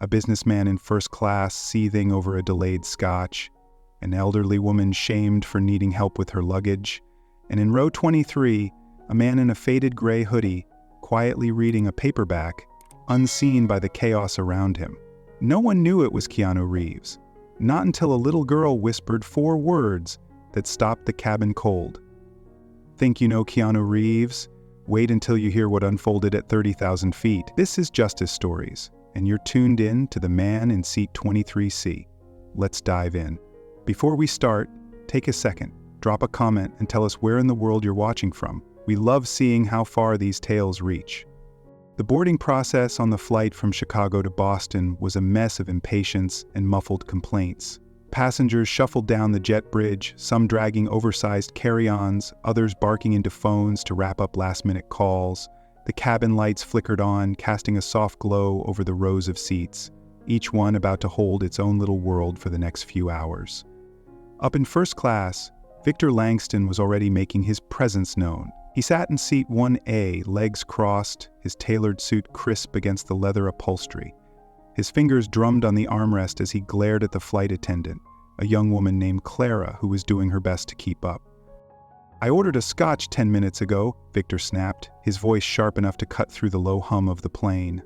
a businessman in first class seething over a delayed scotch, an elderly woman shamed for needing help with her luggage, and in row 23, a man in a faded gray hoodie, quietly reading a paperback, unseen by the chaos around him. No one knew it was Keanu Reeves, not until a little girl whispered 4 words that stopped the cabin cold. Think you know Keanu Reeves? Wait until you hear what unfolded at 30,000 feet. This is Justice Stories, and you're tuned in to the man in seat 23C. Let's dive in. Before we start, take a second, drop a comment, and tell us where in the world you're watching from. We love seeing how far these tales reach. The boarding process on the flight from Chicago to Boston was a mess of impatience and muffled complaints. Passengers shuffled down the jet bridge, some dragging oversized carry-ons, others barking into phones to wrap up last-minute calls. The cabin lights flickered on, casting a soft glow over the rows of seats, each one about to hold its own little world for the next few hours. Up in first class, Victor Langston was already making his presence known. He sat in seat 1A, legs crossed, his tailored suit crisp against the leather upholstery. His fingers drummed on the armrest as he glared at the flight attendant, a young woman named Clara who was doing her best to keep up. "I ordered a scotch 10 minutes ago," Victor snapped, his voice sharp enough to cut through the low hum of the plane.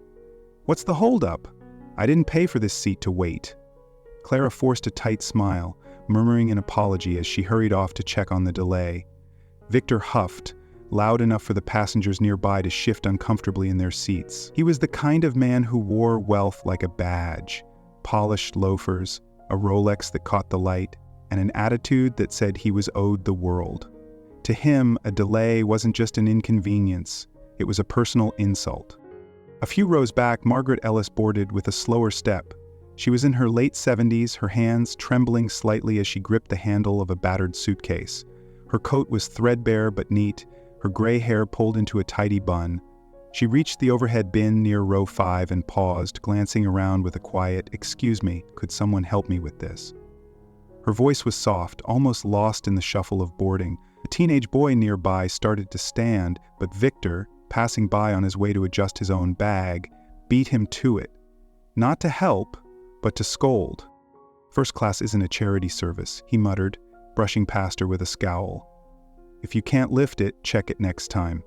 "What's the holdup? I didn't pay for this seat to wait." Clara forced a tight smile, murmuring an apology as she hurried off to check on the delay. Victor huffed, loud enough for the passengers nearby to shift uncomfortably in their seats. He was the kind of man who wore wealth like a badge, polished loafers, a Rolex that caught the light, and an attitude that said he was owed the world. To him, a delay wasn't just an inconvenience, it was a personal insult. A few rows back, Margaret Ellis boarded with a slower step. She was in her late 70s, her hands trembling slightly as she gripped the handle of a battered suitcase. Her coat was threadbare but neat, her gray hair pulled into a tidy bun. She reached the overhead bin near row 5 and paused, glancing around with a quiet, "Excuse me, could someone help me with this?" Her voice was soft, almost lost in the shuffle of boarding. A teenage boy nearby started to stand, but Victor, passing by on his way to adjust his own bag, beat him to it. Not to help, but to scold. "First class isn't a charity service," he muttered, brushing past her with a scowl. "If you can't lift it, check it next time."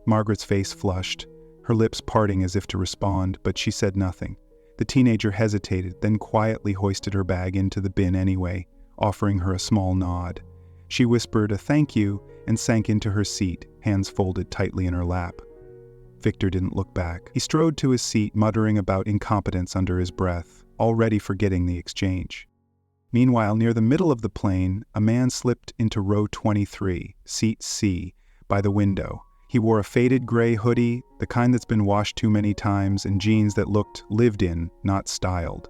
Margaret's face flushed, her lips parting as if to respond, but she said nothing. The teenager hesitated, then quietly hoisted her bag into the bin anyway, offering her a small nod. She whispered a thank you and sank into her seat, hands folded tightly in her lap. Victor didn't look back. He strode to his seat, muttering about incompetence under his breath, already forgetting the exchange. Meanwhile, near the middle of the plane, a man slipped into row 23, seat C, by the window. He wore a faded gray hoodie, the kind that's been washed too many times, and jeans that looked lived in, not styled.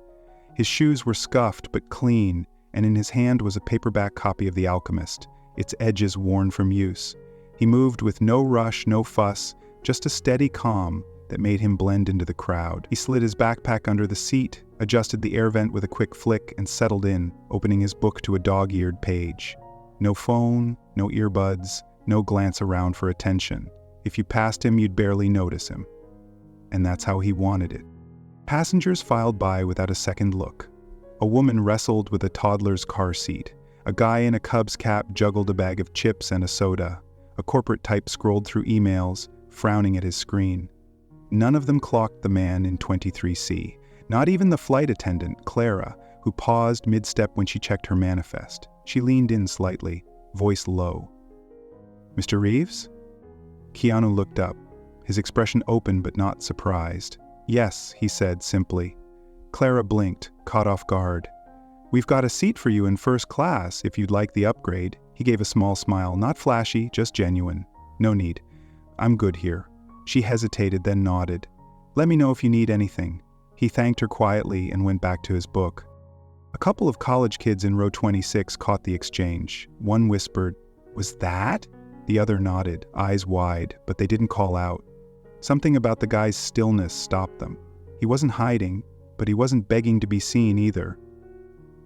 His shoes were scuffed but clean, and in his hand was a paperback copy of The Alchemist, its edges worn from use. He moved with no rush, no fuss, just a steady calm that made him blend into the crowd. He slid his backpack under the seat, adjusted the air vent with a quick flick, and settled in, opening his book to a dog-eared page. No phone, no earbuds, no glance around for attention. If you passed him, you'd barely notice him. And that's how he wanted it. Passengers filed by without a second look. A woman wrestled with a toddler's car seat. A guy in a Cubs cap juggled a bag of chips and a soda. A corporate type scrolled through emails, frowning at his screen. None of them clocked the man in 23C. Not even the flight attendant, Clara, who paused mid-step when she checked her manifest. She leaned in slightly, voice low. "Mr. Reeves?" Keanu looked up, his expression open but not surprised. "Yes," he said simply. Clara blinked, caught off guard. "We've got a seat for you in first class if you'd like the upgrade." He gave a small smile, not flashy, just genuine. "No need. I'm good here." She hesitated, then nodded. "Let me know if you need anything." He thanked her quietly and went back to his book. A couple of college kids in row 26 caught the exchange. One whispered, "Was that?" The other nodded, eyes wide, but they didn't call out. Something about the guy's stillness stopped them. He wasn't hiding, but he wasn't begging to be seen either.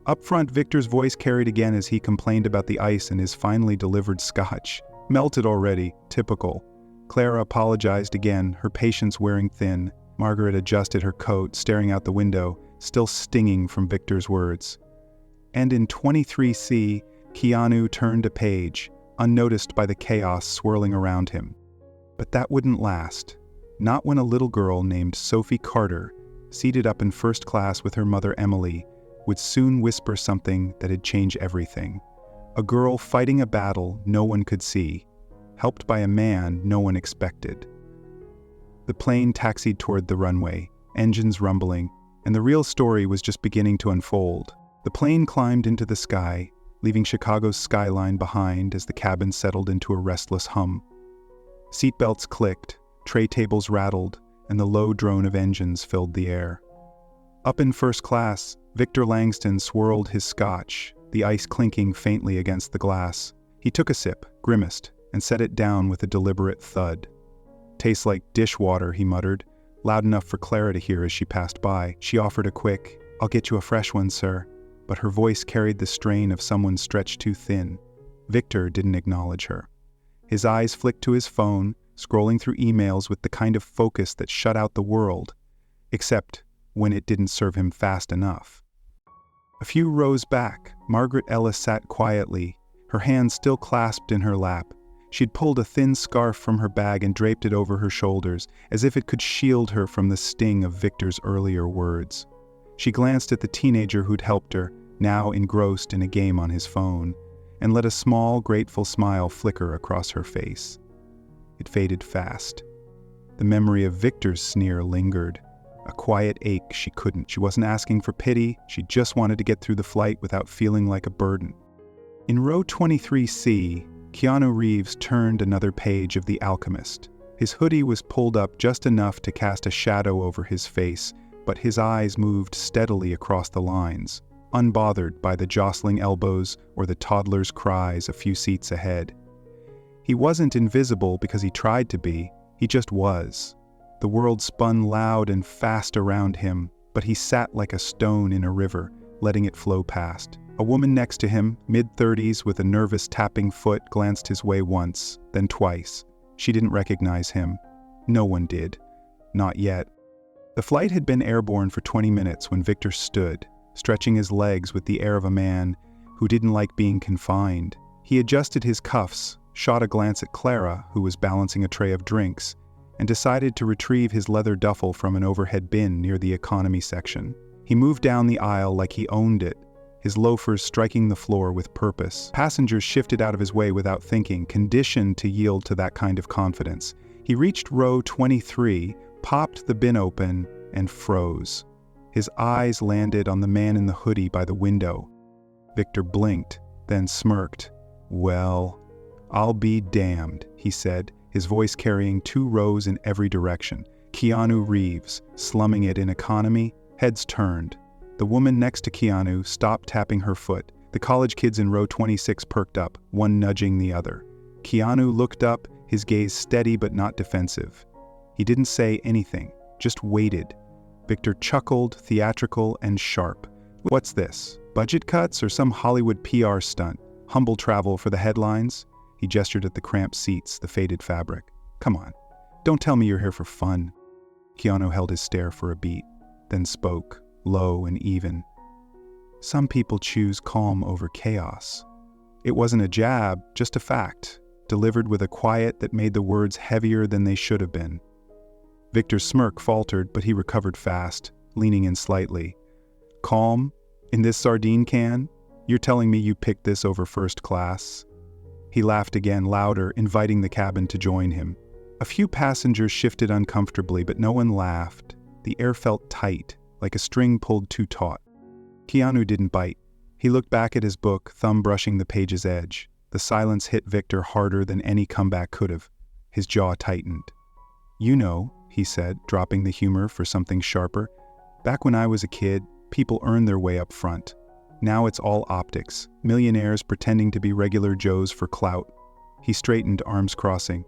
Up front, Victor's voice carried again as he complained about the ice in his finally delivered scotch. "Melted already, typical." Clara apologized again, her patience wearing thin. Margaret adjusted her coat, staring out the window, still stinging from Victor's words. And in 23C, Keanu turned a page, unnoticed by the chaos swirling around him. But that wouldn't last. Not when a little girl named Sophie Carter, seated up in first class with her mother Emily, would soon whisper something that'd change everything. A girl fighting a battle no one could see, helped by a man no one expected. The plane taxied toward the runway, engines rumbling, and the real story was just beginning to unfold. The plane climbed into the sky, leaving Chicago's skyline behind as the cabin settled into a restless hum. Seatbelts clicked, tray tables rattled, and the low drone of engines filled the air. Up in first class, Victor Langston swirled his scotch, the ice clinking faintly against the glass. He took a sip, grimaced, and set it down with a deliberate thud. "Tastes like dishwater," he muttered, loud enough for Clara to hear as she passed by. She offered a quick, "I'll get you a fresh one, sir," but her voice carried the strain of someone stretched too thin. Victor didn't acknowledge her. His eyes flicked to his phone, scrolling through emails with the kind of focus that shut out the world, except when it didn't serve him fast enough. A few rows back, Margaret Ellis sat quietly, her hands still clasped in her lap. She'd pulled a thin scarf from her bag and draped it over her shoulders, as if it could shield her from the sting of Victor's earlier words. She glanced at the teenager who'd helped her, now engrossed in a game on his phone, and let a small, grateful smile flicker across her face. It faded fast. The memory of Victor's sneer lingered, a quiet ache she couldn't. She wasn't asking for pity, she just wanted to get through the flight without feeling like a burden. In row 23C, Keanu Reeves turned another page of The Alchemist. His hoodie was pulled up just enough to cast a shadow over his face, but his eyes moved steadily across the lines, unbothered by the jostling elbows or the toddler's cries a few seats ahead. He wasn't invisible because he tried to be, he just was. The world spun loud and fast around him, but he sat like a stone in a river, letting it flow past. A woman next to him, mid-30s with a nervous tapping foot, glanced his way once, then twice. She didn't recognize him. No one did. Not yet. The flight had been airborne for 20 minutes when Victor stood, stretching his legs with the air of a man who didn't like being confined. He adjusted his cuffs, shot a glance at Clara, who was balancing a tray of drinks, and decided to retrieve his leather duffel from an overhead bin near the economy section. He moved down the aisle like he owned it, his loafers striking the floor with purpose. Passengers shifted out of his way without thinking, conditioned to yield to that kind of confidence. He reached row 23, popped the bin open, and froze. His eyes landed on the man in the hoodie by the window. Victor blinked, then smirked. "Well, I'll be damned," he said, his voice carrying 2 rows in every direction. Keanu Reeves, slumming it in economy, heads turned. The woman next to Keanu stopped tapping her foot. The college kids in row 26 perked up, one nudging the other. Keanu looked up, his gaze steady but not defensive. He didn't say anything, just waited. Victor chuckled, theatrical and sharp. "What's this? Budget cuts or some Hollywood PR stunt? Humble travel for the headlines?" He gestured at the cramped seats, the faded fabric. "Come on, don't tell me you're here for fun." Keanu held his stare for a beat, then spoke, low and even. "Some people choose calm over chaos." It wasn't a jab, just a fact, delivered with a quiet that made the words heavier than they should have been. Victor's smirk faltered, but he recovered fast, leaning in slightly. "Calm? In this sardine can? You're telling me you picked this over first class?" He laughed again, louder, inviting the cabin to join him. A few passengers shifted uncomfortably, but no one laughed. The air felt tight, like a string pulled too taut. Keanu didn't bite. He looked back at his book, thumb brushing the page's edge. The silence hit Victor harder than any comeback could have. His jaw tightened. "You know," he said, dropping the humor for something sharper, "back when I was a kid, people earned their way up front. Now it's all optics, millionaires pretending to be regular Joes for clout." He straightened, arms crossing.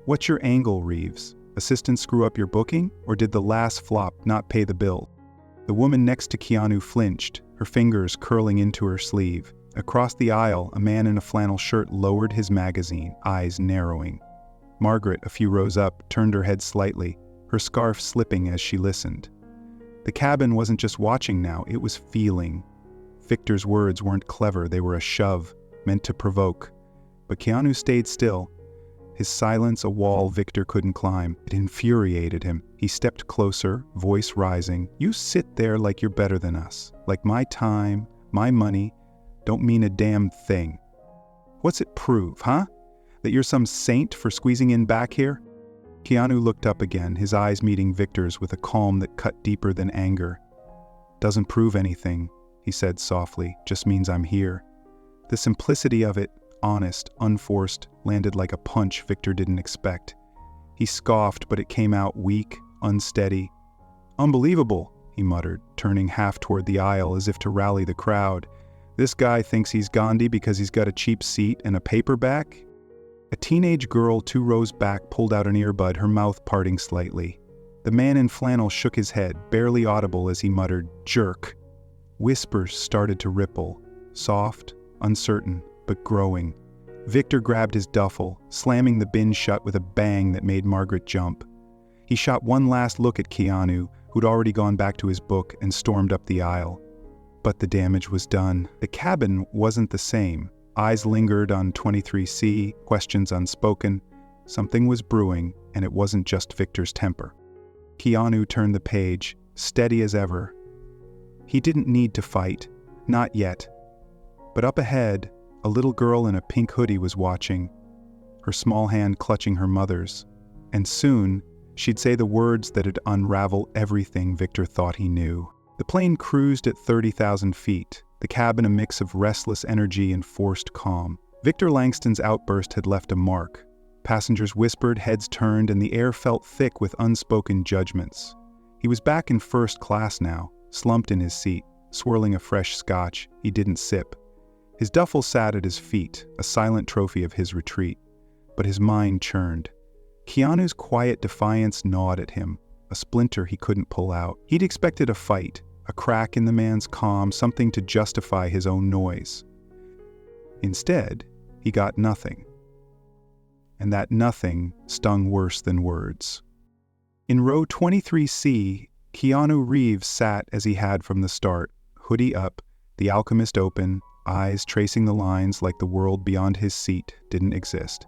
"What's your angle, Reeves? Assistant screw up your booking, or did the last flop not pay the bill?" The woman next to Keanu flinched, her fingers curling into her sleeve. Across the aisle, a man in a flannel shirt lowered his magazine, eyes narrowing. Margaret, a few rows up, turned her head slightly. her scarf slipping as she listened. The cabin wasn't just watching now, it was feeling. Victor's words weren't clever, they were a shove, meant to provoke. But Keanu stayed still, his silence a wall Victor couldn't climb. It infuriated him. He stepped closer, voice rising. You sit there like you're better than us. Like my time, my money, don't mean a damn thing. What's it prove, huh? That you're some saint for squeezing in back here? Keanu looked up again, his eyes meeting Victor's with a calm that cut deeper than anger. Doesn't prove anything, he said softly, just means I'm here. The simplicity of it, honest, unforced, landed like a punch Victor didn't expect. He scoffed, but it came out weak, unsteady. Unbelievable, he muttered, turning half toward the aisle as if to rally the crowd. This guy thinks he's Gandhi because he's got a cheap seat and a paperback? A teenage girl 2 rows back pulled out an earbud, her mouth parting slightly. The man in flannel shook his head, barely audible as he muttered, jerk. Whispers started to ripple, soft, uncertain, but growing. Victor grabbed his duffel, slamming the bin shut with a bang that made Margaret jump. He shot one last look at Keanu, who'd already gone back to his book, and stormed up the aisle. But the damage was done. The cabin wasn't the same. Eyes lingered on 23C, questions unspoken. Something was brewing, and it wasn't just Victor's temper. Keanu turned the page, steady as ever. He didn't need to fight, not yet. But up ahead, a little girl in a pink hoodie was watching, her small hand clutching her mother's. And soon, she'd say the words that'd unravel everything Victor thought he knew. The plane cruised at 30,000 feet, the cabin a mix of restless energy and forced calm. Victor Langston's outburst had left a mark. Passengers whispered, heads turned, and the air felt thick with unspoken judgments. He was back in first class now, slumped in his seat, swirling a fresh scotch he didn't sip. His duffel sat at his feet, a silent trophy of his retreat. But his mind churned. Keanu's quiet defiance gnawed at him, a splinter he couldn't pull out. He'd expected a fight, a crack in the man's calm, something to justify his own noise. Instead, he got nothing. And that nothing stung worse than words. In row 23C, Keanu Reeves sat as he had from the start, hoodie up, the alchemist open, eyes tracing the lines like the world beyond his seat didn't exist.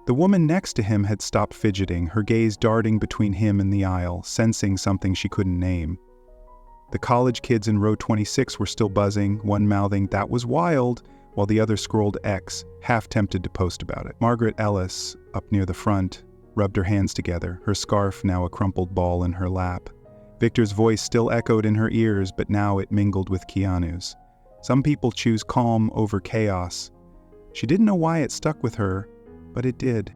The woman next to him had stopped fidgeting, her gaze darting between him and the aisle, sensing something she couldn't name. The college kids in row 26 were still buzzing, one mouthing, "That was wild," while the other scrolled X, half tempted to post about it. Margaret Ellis, up near the front, rubbed her hands together, her scarf now a crumpled ball in her lap. Victor's voice still echoed in her ears, but now it mingled with Keanu's. Some people choose calm over chaos. She didn't know why it stuck with her, but it did.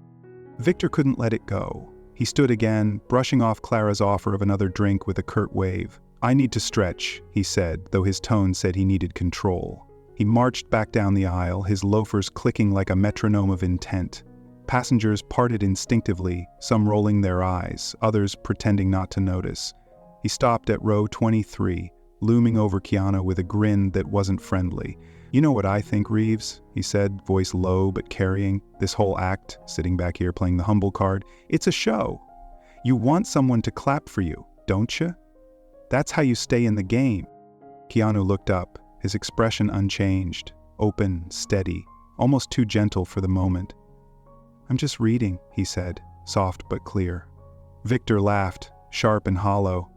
Victor couldn't let it go. He stood again, brushing off Clara's offer of another drink with a curt wave. "I need to stretch," he said, though his tone said he needed control. He marched back down the aisle, his loafers clicking like a metronome of intent. Passengers parted instinctively, some rolling their eyes, others pretending not to notice. He stopped at row 23, looming over Keanu with a grin that wasn't friendly. "You know what I think, Reeves," he said, voice low but carrying. "This whole act, sitting back here playing the humble card, it's a show. You want someone to clap for you, don't you? That's how you stay in the game." Keanu looked up, his expression unchanged, open, steady, almost too gentle for the moment. "I'm just reading," he said, soft but clear. Victor laughed, sharp and hollow.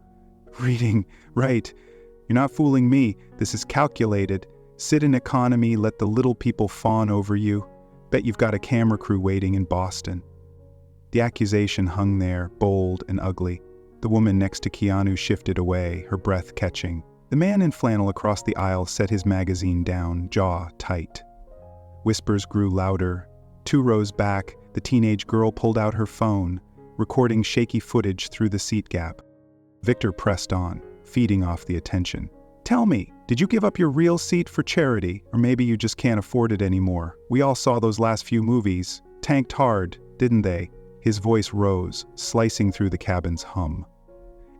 "Reading, right. You're not fooling me. This is calculated. Sit in economy, let the little people fawn over you. Bet you've got a camera crew waiting in Boston." The accusation hung there, bold and ugly. The woman next to Keanu shifted away, her breath catching. The man in flannel across the aisle set his magazine down, jaw tight. Whispers grew louder. 2 rows back, the teenage girl pulled out her phone, recording shaky footage through the seat gap. Victor pressed on, feeding off the attention. "Tell me, did you give up your real seat for charity, or maybe you just can't afford it anymore? We all saw those last few movies. Tanked hard, didn't they?" His voice rose, slicing through the cabin's hum.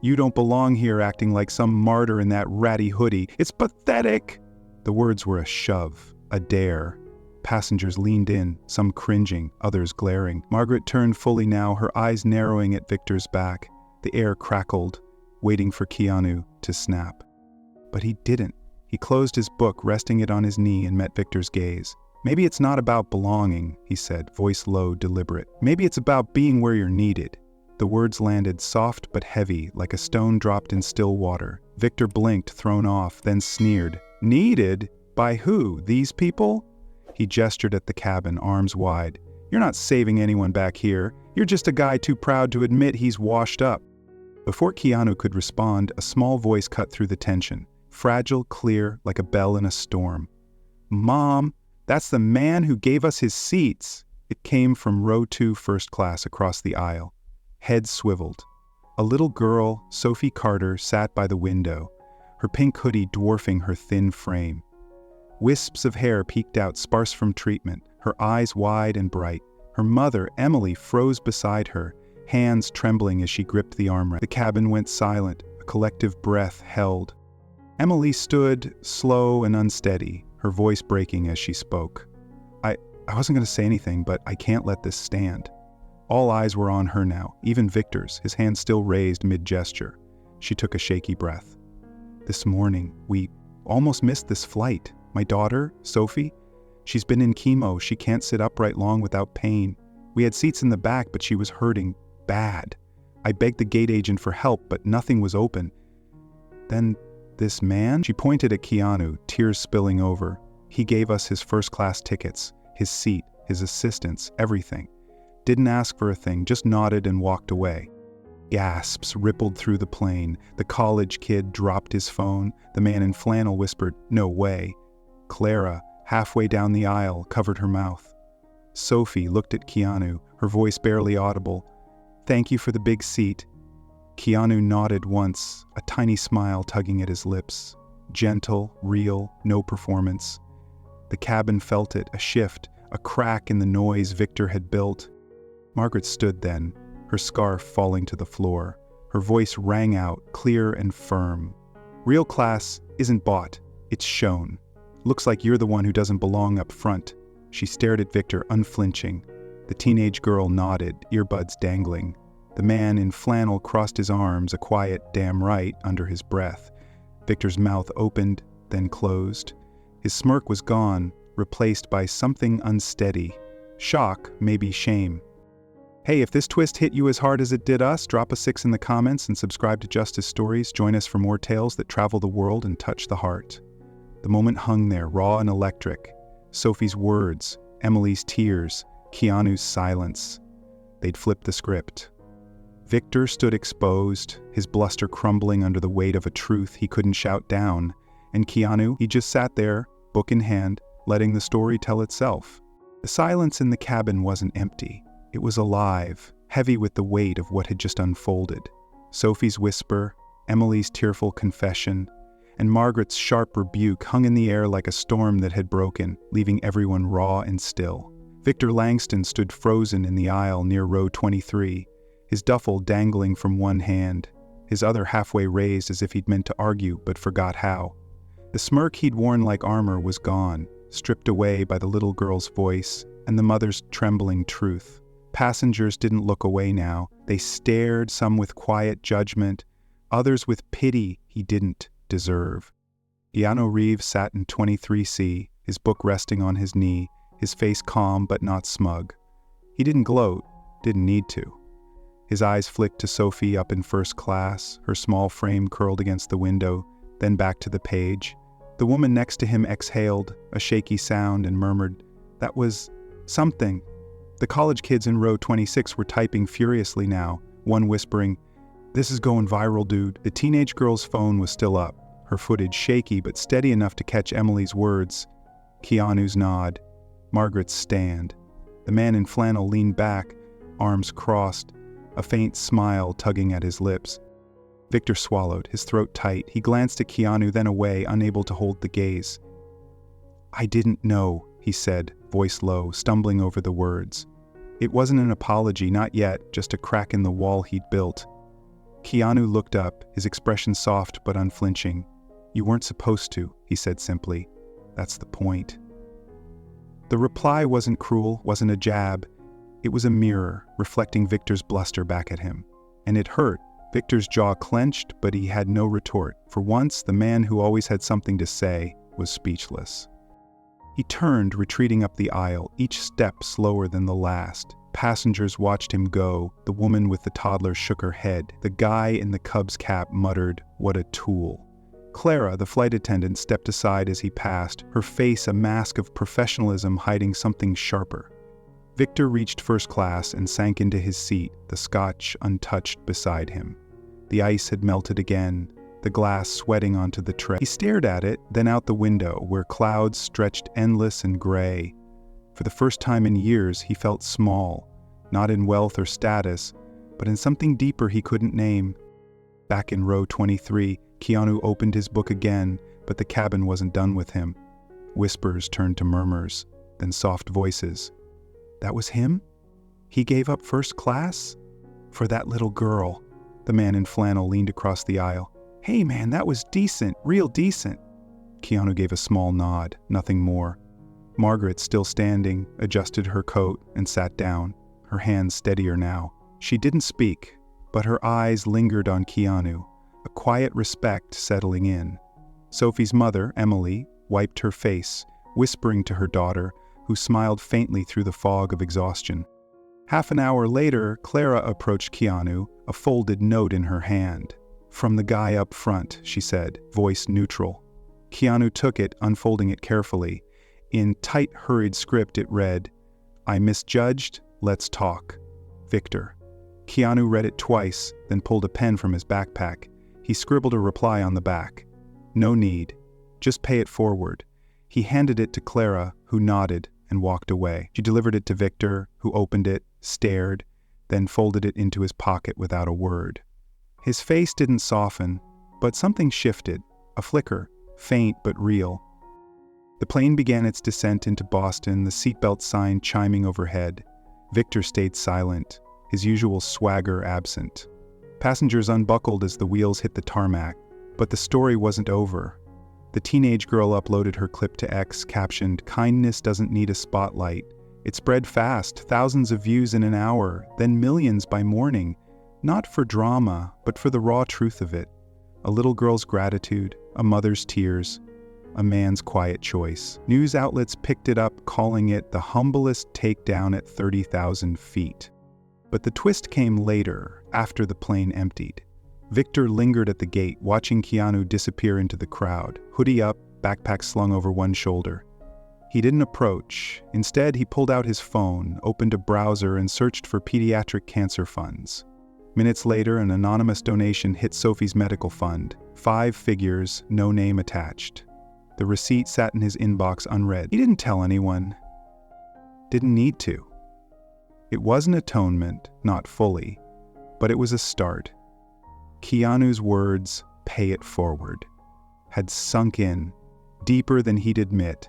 "You don't belong here acting like some martyr in that ratty hoodie. It's pathetic!" The words were a shove, a dare. Passengers leaned in, some cringing, others glaring. Margaret turned fully now, her eyes narrowing at Victor's back. The air crackled, waiting for Keanu to snap. But he didn't. He closed his book, resting it on his knee, and met Victor's gaze. "Maybe it's not about belonging," he said, voice low, deliberate. "Maybe it's about being where you're needed." The words landed soft but heavy, like a stone dropped in still water. Victor blinked, thrown off, then sneered. "Needed? By who? These people?" He gestured at the cabin, arms wide. "You're not saving anyone back here. You're just a guy too proud to admit he's washed up." Before Keanu could respond, a small voice cut through the tension. Fragile, clear, like a bell in a storm. "Mom, that's the man who gave us his seats." It came from row 2 first class across the aisle. Head swiveled. A little girl, Sophie Carter, sat by the window, her pink hoodie dwarfing her thin frame. Wisps of hair peeked out, sparse from treatment, her eyes wide and bright. Her mother, Emily, froze beside her, hands trembling as she gripped the armrest. The cabin went silent, a collective breath held. Emily stood, slow and unsteady, her voice breaking as she spoke. I wasn't going to say anything, but I can't let this stand." All eyes were on her now, even Victor's, his hand still raised mid-gesture. She took a shaky breath. "This morning, we almost missed this flight. My daughter, Sophie, she's been in chemo. She can't sit upright long without pain. We had seats in the back, but she was hurting bad. I begged the gate agent for help, but nothing was open. Then this man," she pointed at Keanu, tears spilling over. "He gave us his first-class tickets, his seat, his assistance, everything. Didn't ask for a thing, just nodded and walked away." Gasps rippled through the plane. The college kid dropped his phone. The man in flannel whispered, "No way." Clara, halfway down the aisle, covered her mouth. Sophie looked at Keanu, her voice barely audible. "Thank you for the big seat." Keanu nodded once, a tiny smile tugging at his lips. Gentle, real, no performance. The cabin felt it, a shift, a crack in the noise Victor had built. Margaret stood then, her scarf falling to the floor. Her voice rang out, clear and firm. "Real class isn't bought, it's shown. Looks like you're the one who doesn't belong up front." She stared at Victor, unflinching. The teenage girl nodded, earbuds dangling. The man in flannel crossed his arms, a quiet "damn right" under his breath. Victor's mouth opened, then closed. His smirk was gone, replaced by something unsteady. Shock, maybe shame. Hey, if this twist hit you as hard as it did us, drop a 6 in the comments and subscribe to Justice Stories. Join us for more tales that travel the world and touch the heart. The moment hung there, raw and electric. Sophie's words, Emily's tears, Keanu's silence. They'd flipped the script. Victor stood exposed, his bluster crumbling under the weight of a truth he couldn't shout down. And Keanu, he just sat there, book in hand, letting the story tell itself. The silence in the cabin wasn't empty. It was alive, heavy with the weight of what had just unfolded. Sophie's whisper, Emily's tearful confession, and Margaret's sharp rebuke hung in the air like a storm that had broken, leaving everyone raw and still. Victor Langston stood frozen in the aisle near row 23, his duffel dangling from one hand, his other halfway raised as if he'd meant to argue but forgot how. The smirk he'd worn like armor was gone, stripped away by the little girl's voice and the mother's trembling truth. Passengers didn't look away now. They stared, some with quiet judgment, others with pity he didn't deserve. Keanu Reeves sat in 23C, his book resting on his knee, his face calm but not smug. He didn't gloat, didn't need to. His eyes flicked to Sophie up in first class, her small frame curled against the window, then back to the page. The woman next to him exhaled, a shaky sound, and murmured, "That was something." The college kids in row 26 were typing furiously now, one whispering, "This is going viral, dude." The teenage girl's phone was still up, her footage shaky but steady enough to catch Emily's words. Keanu's nod, Margaret's stand. The man in flannel leaned back, arms crossed, a faint smile tugging at his lips. Victor swallowed, his throat tight. He glanced at Keanu, then away, unable to hold the gaze. "I didn't know," he said, voice low, stumbling over the words. It wasn't an apology, not yet, just a crack in the wall he'd built. Keanu looked up, his expression soft but unflinching. "You weren't supposed to," he said simply. "That's the point." The reply wasn't cruel, wasn't a jab. It was a mirror, reflecting Victor's bluster back at him. And it hurt. Victor's jaw clenched, but he had no retort. For once, the man who always had something to say was speechless. He turned, retreating up the aisle, each step slower than the last. Passengers watched him go. The woman with the toddler shook her head. The guy in the Cubs cap muttered, "What a tool." Clara, the flight attendant, stepped aside as he passed, her face a mask of professionalism hiding something sharper. Victor reached first class and sank into his seat, the scotch untouched beside him. The ice had melted again, the glass sweating onto the tray. He stared at it, then out the window, where clouds stretched endless and gray. For the first time in years, he felt small, not in wealth or status, but in something deeper he couldn't name. Back in row 23, Keanu opened his book again, but the cabin wasn't done with him. Whispers turned to murmurs, then soft voices. That was him? He gave up first class? For that little girl. The man in flannel leaned across the aisle. Hey man, that was decent, real decent. Keanu gave a small nod, nothing more. Margaret, still standing, adjusted her coat and sat down, her hands steadier now. She didn't speak, but her eyes lingered on Keanu, a quiet respect settling in. Sophie's mother, Emily, wiped her face, whispering to her daughter, who smiled faintly through the fog of exhaustion. Half an hour later, Clara approached Keanu, a folded note in her hand. From the guy up front, she said, voice neutral. Keanu took it, unfolding it carefully. In tight, hurried script it read, I misjudged, let's talk. Victor. Keanu read it twice, then pulled a pen from his backpack. He scribbled a reply on the back. No need. Just pay it forward. He handed it to Clara, who nodded and walked away. She delivered it to Victor, who opened it, stared, then folded it into his pocket without a word. His face didn't soften, but something shifted, a flicker, faint but real. The plane began its descent into Boston, the seatbelt sign chiming overhead. Victor stayed silent, his usual swagger absent. Passengers unbuckled as the wheels hit the tarmac, but the story wasn't over. The teenage girl uploaded her clip to X, captioned, Kindness doesn't need a spotlight. It spread fast, thousands of views in an hour, then millions by morning. Not for drama, but for the raw truth of it. A little girl's gratitude, a mother's tears, a man's quiet choice. News outlets picked it up, calling it the humblest takedown at 30,000 feet. But the twist came later, after the plane emptied. Victor lingered at the gate, watching Keanu disappear into the crowd, hoodie up, backpack slung over one shoulder. He didn't approach. Instead, he pulled out his phone, opened a browser, and searched for pediatric cancer funds. Minutes later, an anonymous donation hit Sophie's medical fund. 5 figures, no name attached. The receipt sat in his inbox unread. He didn't tell anyone. Didn't need to. It was an atonement, not fully, but it was a start. Keanu's words, pay it forward, had sunk in, deeper than he'd admit.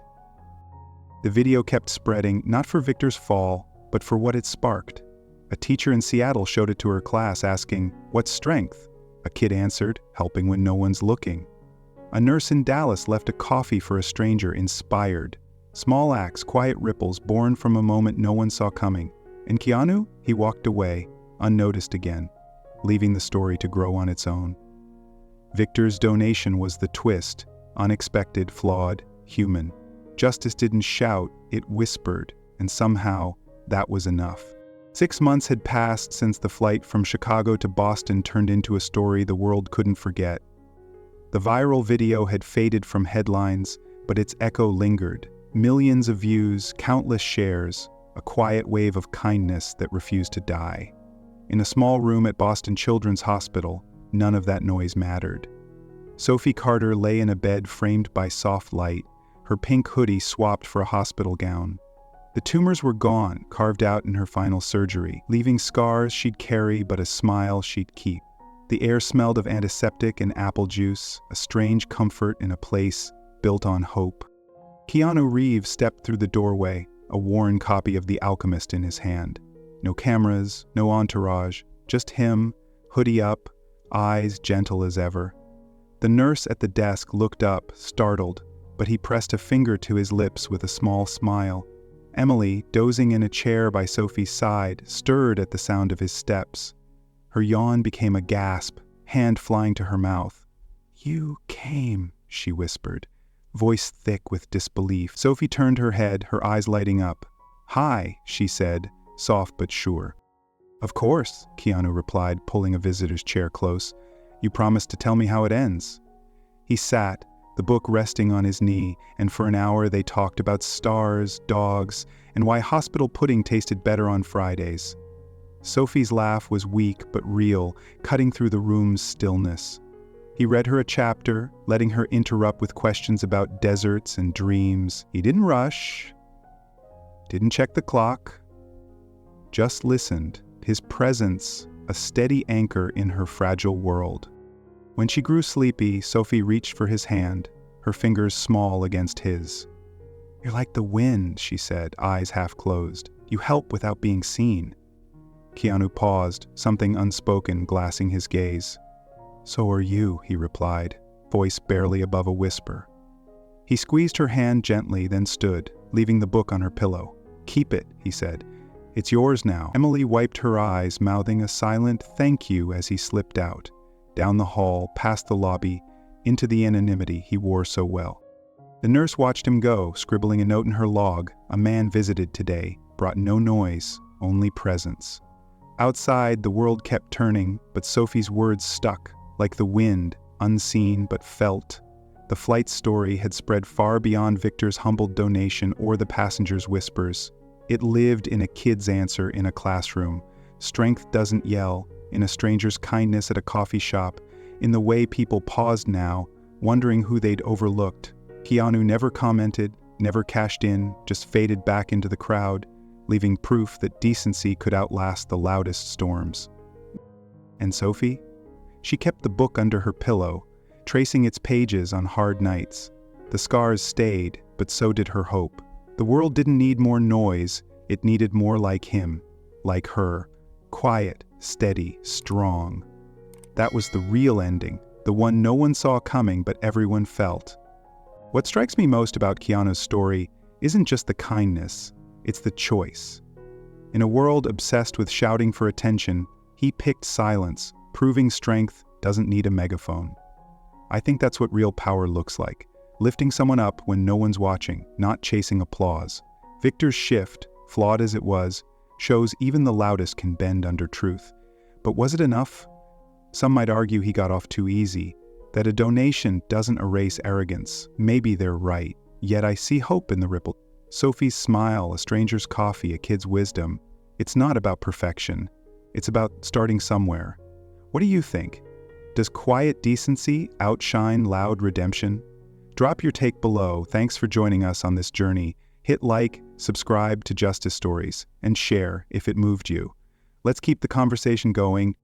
The video kept spreading, not for Victor's fall, but for what it sparked. A teacher in Seattle showed it to her class, asking, What's strength? A kid answered, helping when no one's looking. A nurse in Dallas left a coffee for a stranger, inspired. Small acts, quiet ripples, born from a moment no one saw coming. And Keanu? He walked away, unnoticed again, leaving the story to grow on its own. Victor's donation was the twist, unexpected, flawed, human. Justice didn't shout, it whispered, and somehow that was enough. 6 months had passed since the flight from Chicago to Boston turned into a story the world couldn't forget. The viral video had faded from headlines, but its echo lingered. Millions of views, countless shares, a quiet wave of kindness that refused to die. In a small room at Boston Children's Hospital, none of that noise mattered. Sophie Carter lay in a bed framed by soft light, her pink hoodie swapped for a hospital gown. The tumors were gone, carved out in her final surgery, leaving scars she'd carry but a smile she'd keep. The air smelled of antiseptic and apple juice, a strange comfort in a place built on hope. Keanu Reeves stepped through the doorway, a worn copy of The Alchemist in his hand. No cameras, no entourage, just him, hoodie up, eyes gentle as ever. The nurse at the desk looked up, startled, but he pressed a finger to his lips with a small smile. Emily, dozing in a chair by Sophie's side, stirred at the sound of his steps. Her yawn became a gasp, hand flying to her mouth. "You came," she whispered, voice thick with disbelief. Sophie turned her head, her eyes lighting up. "Hi," she said, soft but sure. "Of course," Keanu replied, pulling a visitor's chair close. "You promised to tell me how it ends." He sat, the book resting on his knee, and for an hour they talked about stars, dogs, and why hospital pudding tasted better on Fridays. Sophie's laugh was weak but real, cutting through the room's stillness. He read her a chapter, letting her interrupt with questions about deserts and dreams. He didn't rush, didn't check the clock, just listened, his presence a steady anchor in her fragile world. When she grew sleepy, Sophie reached for his hand, her fingers small against his. "You're like the wind," she said, eyes half closed. "You help without being seen." Keanu paused, something unspoken glassing his gaze. "So are you," he replied, voice barely above a whisper. He squeezed her hand gently, then stood, leaving the book on her pillow. "Keep it," he said. "It's yours now." Emily wiped her eyes, mouthing a silent thank you as he slipped out, down the hall, past the lobby, into the anonymity he wore so well. The nurse watched him go, scribbling a note in her log. A man visited today, brought no noise, only presence. Outside, the world kept turning, but Sophie's words stuck, like the wind, unseen but felt. The flight story had spread far beyond Victor's humbled donation or the passenger's whispers. It lived in a kid's answer in a classroom. Strength doesn't yell, in a stranger's kindness at a coffee shop, in the way people paused now, wondering who they'd overlooked. Keanu never commented, never cashed in, just faded back into the crowd, leaving proof that decency could outlast the loudest storms. And Sophie? She kept the book under her pillow, tracing its pages on hard nights. The scars stayed, but so did her hope. The world didn't need more noise, it needed more like him, like her. Quiet, steady, strong. That was the real ending, the one no one saw coming but everyone felt. What strikes me most about Keanu's story isn't just the kindness, it's the choice. In a world obsessed with shouting for attention, he picked silence, proving strength doesn't need a megaphone. I think that's what real power looks like, lifting someone up when no one's watching, not chasing applause. Victor's shift, flawed as it was, shows even the loudest can bend under truth. But was it enough? Some might argue he got off too easy, that a donation doesn't erase arrogance. Maybe they're right, yet I see hope in the ripple. Sophie's smile, a stranger's coffee, a kid's wisdom. It's not about perfection. It's about starting somewhere. What do you think? Does quiet decency outshine loud redemption? Drop your take below. Thanks for joining us on this journey. Hit like, subscribe to Justice Stories, and share if it moved you. Let's keep the conversation going.